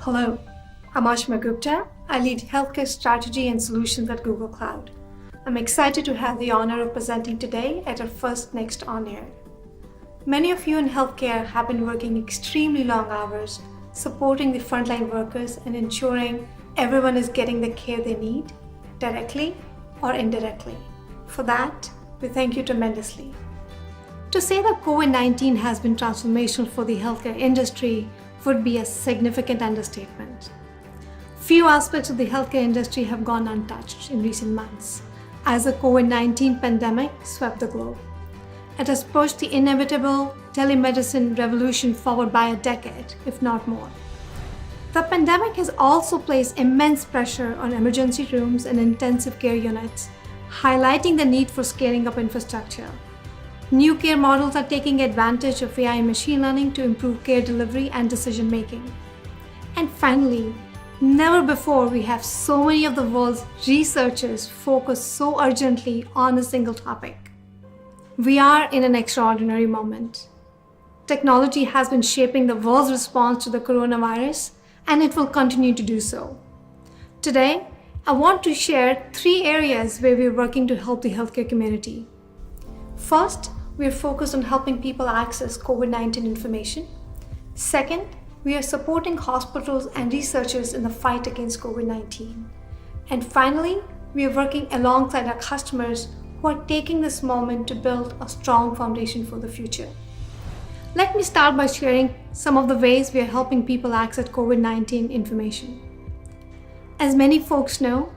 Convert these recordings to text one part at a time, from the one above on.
Hello, I'm Ashma Gupta. I lead healthcare strategy and solutions at Google Cloud. I'm excited to have the honor of presenting today at our first Next On Air. Many of you in healthcare have been working extremely long hours, supporting the frontline workers and ensuring everyone is getting the care they need, directly or indirectly. For that, we thank you tremendously. To say that COVID-19 has been transformational for the healthcare industry would be a significant understatement. Few aspects of the healthcare industry have gone untouched in recent months as the COVID-19 pandemic swept the globe. It has pushed the inevitable telemedicine revolution forward by a decade, if not more. The pandemic has also placed immense pressure on emergency rooms and intensive care units, highlighting the need for scaling up infrastructure. New care models are taking advantage of AI and machine learning to improve care delivery and decision making. And finally, never before we have so many of the world's researchers focused so urgently on a single topic. We are in an extraordinary moment. Technology has been shaping the world's response to the coronavirus, and it will continue to do so. Today, I want to share 3 areas where we are working to help the healthcare community. First, we are focused on helping people access COVID-19 information. Second, we are supporting hospitals and researchers in the fight against COVID-19. And finally, we are working alongside our customers who are taking this moment to build a strong foundation for the future. Let me start by sharing some of the ways we are helping people access COVID-19 information. As many folks know,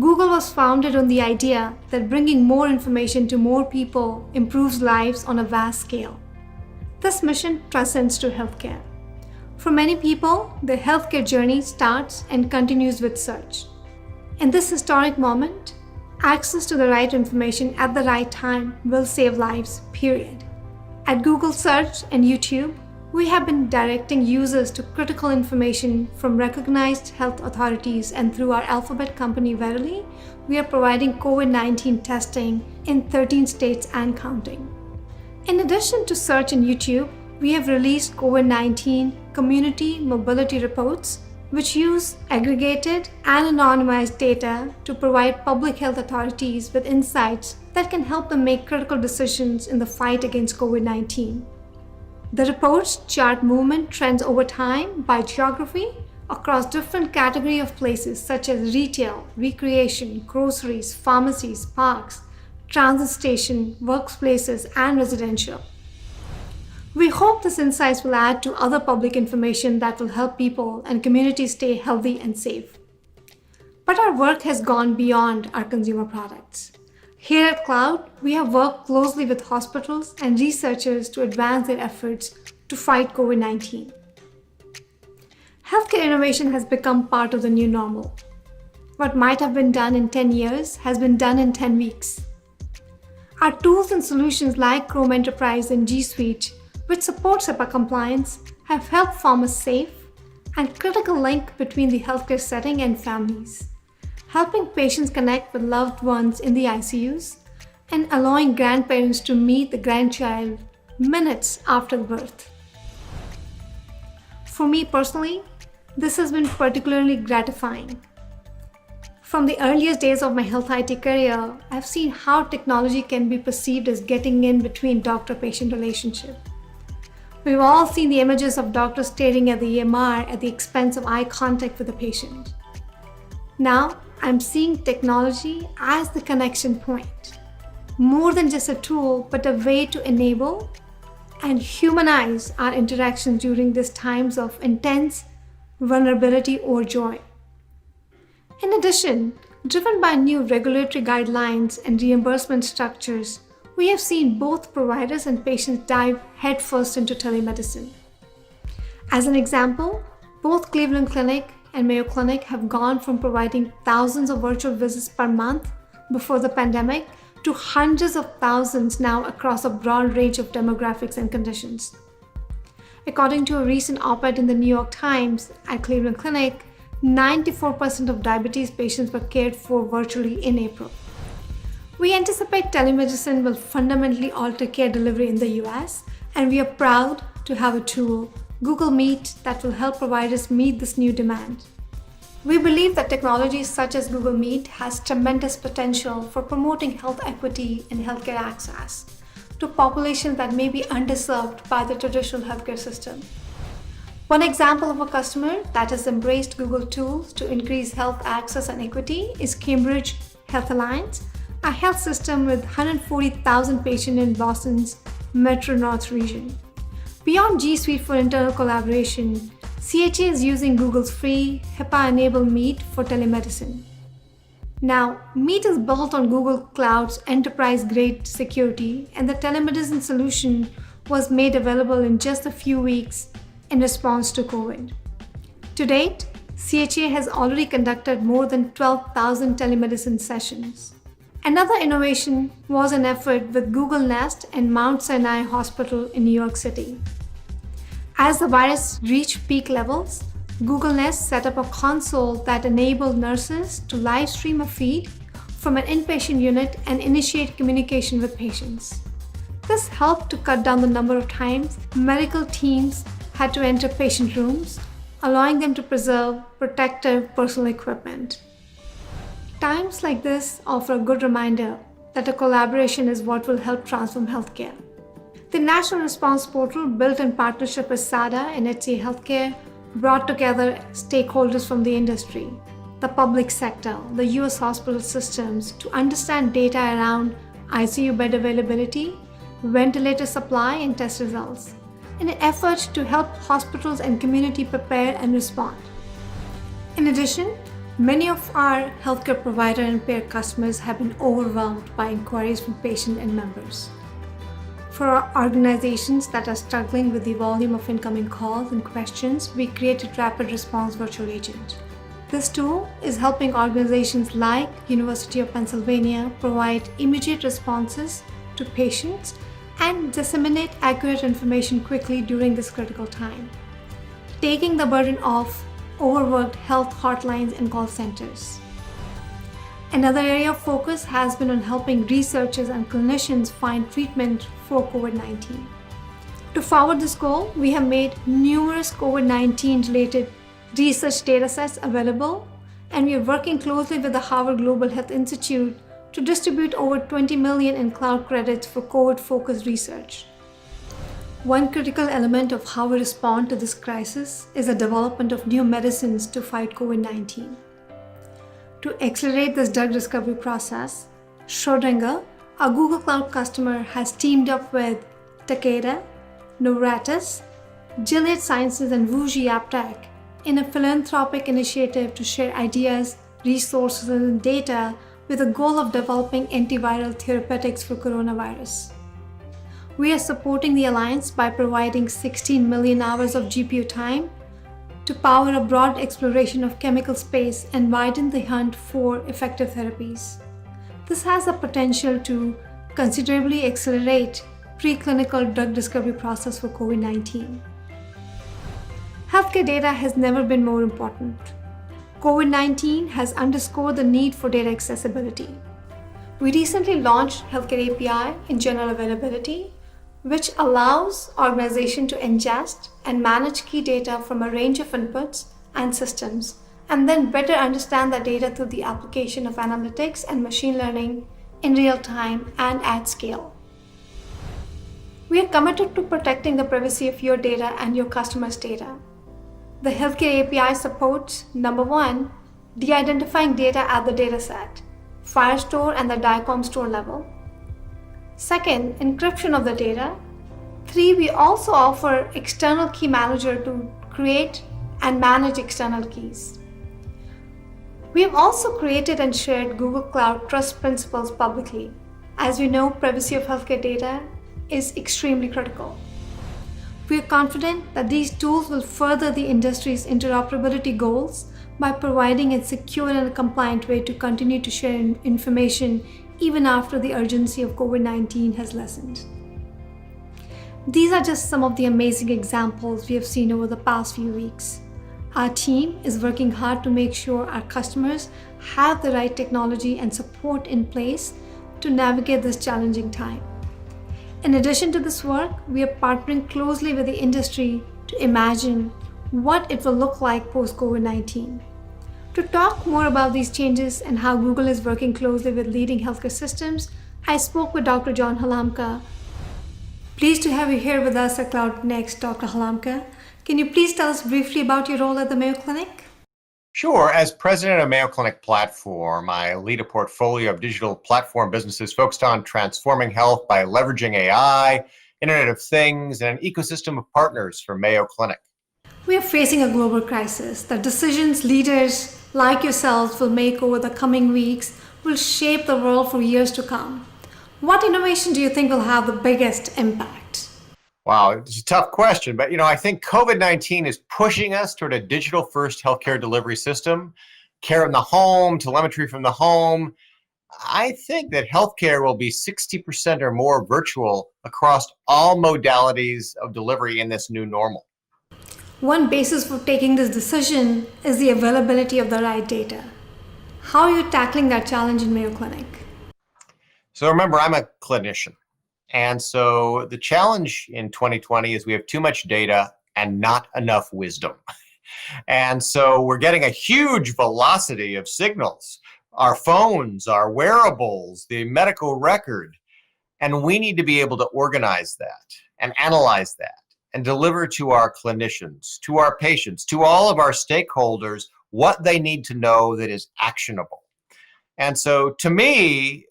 Google was founded on the idea that bringing more information to more people improves lives on a vast scale. This mission transcends to healthcare. For many people, their healthcare journey starts and continues with search. In this historic moment, access to the right information at the right time will save lives, period. At Google Search and YouTube, we have been directing users to critical information from recognized health authorities, and through our alphabet company Verily, we are providing COVID-19 testing in 13 states and counting. In addition to Search and YouTube, we have released COVID-19 community mobility reports, which use aggregated and anonymized data to provide public health authorities with insights that can help them make critical decisions in the fight against COVID-19. The reports chart movement trends over time by geography across different categories of places such as retail, recreation, groceries, pharmacies, parks, transit station, workplaces, and residential. We hope these insights will add to other public information that will help people and communities stay healthy and safe. But our work has gone beyond our consumer products. Here at Cloud, we have worked closely with hospitals and researchers to advance their efforts to fight COVID-19. Healthcare innovation has become part of the new normal. What might have been done in 10 years has been done in 10 weeks. Our tools and solutions like Chrome Enterprise and G Suite, which supports HIPAA compliance, have helped form a safe and critical link between the healthcare setting and families, helping patients connect with loved ones in the ICUs, and allowing grandparents to meet the grandchild minutes after birth. For me personally, this has been particularly gratifying. From the earliest days of my health IT career, I've seen how technology can be perceived as getting in between doctor-patient relationship. We've all seen the images of doctors staring at the EMR at the expense of eye contact with the patient. Now, I'm seeing technology as the connection point, more than just a tool, but a way to enable and humanize our interactions during these times of intense vulnerability or joy. In addition, driven by new regulatory guidelines and reimbursement structures, we have seen both providers and patients dive headfirst into telemedicine. As an example, both Cleveland Clinic and Mayo Clinic have gone from providing thousands of virtual visits per month before the pandemic to hundreds of thousands now across a broad range of demographics and conditions. According to a recent op-ed in the New York Times, at Cleveland Clinic, 94% of diabetes patients were cared for virtually in April. We anticipate telemedicine will fundamentally alter care delivery in the US, and we are proud to have a tool Google Meet that will help providers meet this new demand. We believe that technologies such as Google Meet has tremendous potential for promoting health equity and healthcare access to populations that may be underserved by the traditional healthcare system. One example of a customer that has embraced Google tools to increase health access and equity is Cambridge Health Alliance, a health system with 140,000 patients in Boston's Metro North region. Beyond G Suite for internal collaboration, CHA is using Google's free HIPAA-enabled Meet for telemedicine. Now, Meet is built on Google Cloud's enterprise-grade security, and the telemedicine solution was made available in just a few weeks in response to COVID. To date, CHA has already conducted more than 12,000 telemedicine sessions. Another innovation was an effort with Google Nest and Mount Sinai Hospital in New York City. As the virus reached peak levels, Google Nest set up a console that enabled nurses to live stream a feed from an inpatient unit and initiate communication with patients. This helped to cut down the number of times medical teams had to enter patient rooms, allowing them to preserve protective personal equipment. Times like this offer a good reminder that a collaboration is what will help transform healthcare. The National Response Portal, built in partnership with SADA and HCA Healthcare, brought together stakeholders from the industry, the public sector, the US hospital systems to understand data around ICU bed availability, ventilator supply, and test results, in an effort to help hospitals and community prepare and respond. In addition, many of our healthcare provider and payer customers have been overwhelmed by inquiries from patients and members. For our organizations that are struggling with the volume of incoming calls and questions, we created Rapid Response Virtual Agent. This tool is helping organizations like University of Pennsylvania provide immediate responses to patients and disseminate accurate information quickly during this critical time, taking the burden off overworked health hotlines and call centers. Another area of focus has been on helping researchers and clinicians find treatment for COVID-19. To forward this goal, we have made numerous COVID-19 related research datasets available, and we are working closely with the Harvard Global Health Institute to distribute over 20 million in cloud credits for COVID-focused research. One critical element of how we respond to this crisis is the development of new medicines to fight COVID-19. To accelerate this drug discovery process, Schrödinger, a Google Cloud customer, has teamed up with Takeda, Novartis, Gilead Sciences, and WuXi AppTec in a philanthropic initiative to share ideas, resources, and data with the goal of developing antiviral therapeutics for coronavirus. We are supporting the alliance by providing 16 million hours of GPU time to power a broad exploration of chemical space and widen the hunt for effective therapies. This has the potential to considerably accelerate preclinical drug discovery process for COVID-19. Healthcare data has never been more important. COVID-19 has underscored the need for data accessibility. We recently launched Healthcare API in general availability, which allows organizations to ingest and manage key data from a range of inputs and systems, and then better understand the data through the application of analytics and machine learning in real time and at scale. We are committed to protecting the privacy of your data and your customers' data. The Healthcare API supports, number one, de-identifying data at the dataset, Firestore and the DICOM store level. Second, encryption of the data. 3, we also offer external key manager to create and manage external keys. We have also created and shared Google Cloud Trust Principles publicly. As we know, privacy of healthcare data is extremely critical. We are confident that these tools will further the industry's interoperability goals by providing a secure and compliant way to continue to share information even after the urgency of COVID-19 has lessened. These are just some of the amazing examples we have seen over the past few weeks. Our team is working hard to make sure our customers have the right technology and support in place to navigate this challenging time. In addition to this work, we are partnering closely with the industry to imagine what it will look like post-COVID-19. To talk more about these changes and how Google is working closely with leading healthcare systems, I spoke with Dr. John Halamka. Pleased to have you here with us at Cloud Next, Dr. Halamka. Can you please tell us briefly about your role at the Mayo Clinic? Sure. As president of Mayo Clinic Platform, I lead a portfolio of digital platform businesses focused on transforming health by leveraging AI, Internet of Things, and an ecosystem of partners for Mayo Clinic. We are facing a global crisis. The decisions leaders like yourselves will make over the coming weeks will shape the world for years to come. What innovation do you think will have the biggest impact? Wow, it's a tough question, but I think COVID-19 is pushing us toward a digital-first healthcare delivery system, care in the home, telemetry from the home. I think that healthcare will be 60% or more virtual across all modalities of delivery in this new normal. One basis for taking this decision is the availability of the right data. How are you tackling that challenge in Mayo Clinic? So remember, I'm a clinician. And so the challenge in 2020 is we have too much data and not enough wisdom. And so we're getting a huge velocity of signals, our phones, our wearables, the medical record. And we need to be able to organize that and analyze that and deliver to our clinicians, to our patients, to all of our stakeholders what they need to know that is actionable. And so to me,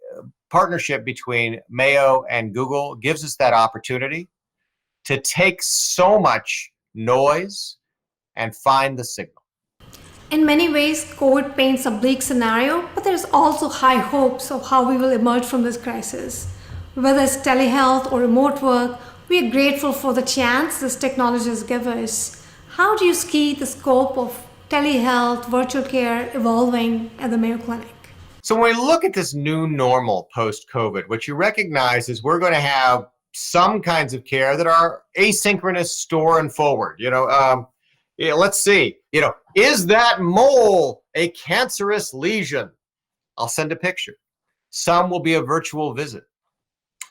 partnership between Mayo and Google gives us that opportunity to take so much noise and find the signal. In many ways, COVID paints a bleak scenario, but there's also high hopes of how we will emerge from this crisis. Whether it's telehealth or remote work, we are grateful for the chance this technology has given us. How do you see the scope of telehealth, virtual care evolving at the Mayo Clinic? So when we look at this new normal post-COVID, what you recognize is we're going to have some kinds of care that are asynchronous, store and forward. Let's see, is that mole a cancerous lesion? I'll send a picture. Some will be a virtual visit.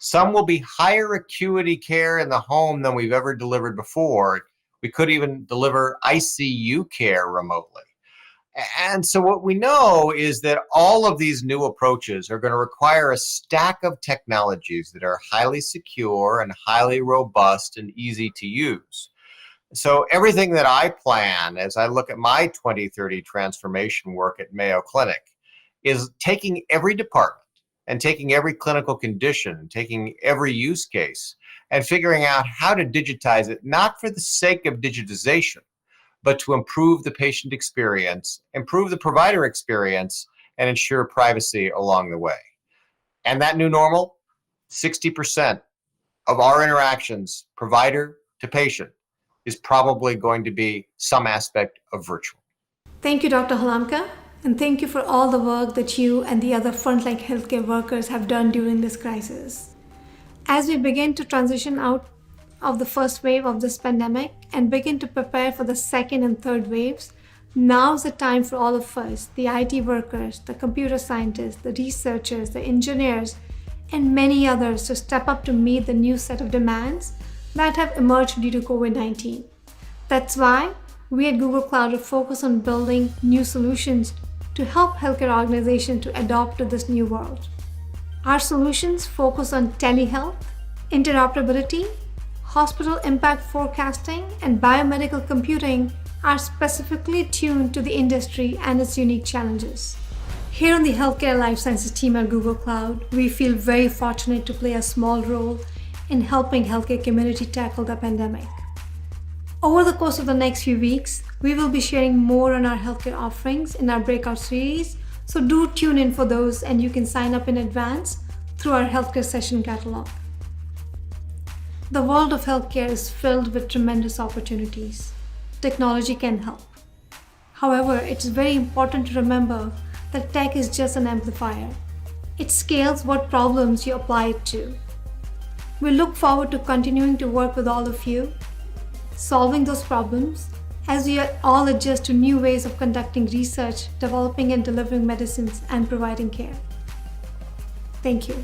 Some will be higher acuity care in the home than we've ever delivered before. We could even deliver ICU care remotely. And so what we know is that all of these new approaches are going to require a stack of technologies that are highly secure and highly robust and easy to use. So everything that I plan as I look at my 2030 transformation work at Mayo Clinic is taking every department and taking every clinical condition, taking every use case, and figuring out how to digitize it, not for the sake of digitization, but to improve the patient experience, improve the provider experience, and ensure privacy along the way. And that new normal, 60% of our interactions, provider to patient, is probably going to be some aspect of virtual. Thank you, Dr. Halamka, and thank you for all the work that you and the other frontline healthcare workers have done during this crisis. As we begin to transition out of the first wave of this pandemic and begin to prepare for the second and third waves, now's the time for all of us, the IT workers, the computer scientists, the researchers, the engineers, and many others to step up to meet the new set of demands that have emerged due to COVID-19. That's why we at Google Cloud are focused on building new solutions to help healthcare organizations to adapt to this new world. Our solutions focus on telehealth, interoperability, hospital impact forecasting, and biomedical computing are specifically tuned to the industry and its unique challenges. Here on the Healthcare Life Sciences team at Google Cloud, we feel very fortunate to play a small role in helping healthcare community tackle the pandemic. Over the course of the next few weeks, we will be sharing more on our healthcare offerings in our breakout series, so do tune in for those and you can sign up in advance through our healthcare session catalog. The world of healthcare is filled with tremendous opportunities. Technology can help. However, it's very important to remember that tech is just an amplifier. It scales what problems you apply it to. We look forward to continuing to work with all of you, solving those problems as we all adjust to new ways of conducting research, developing and delivering medicines, and providing care. Thank you.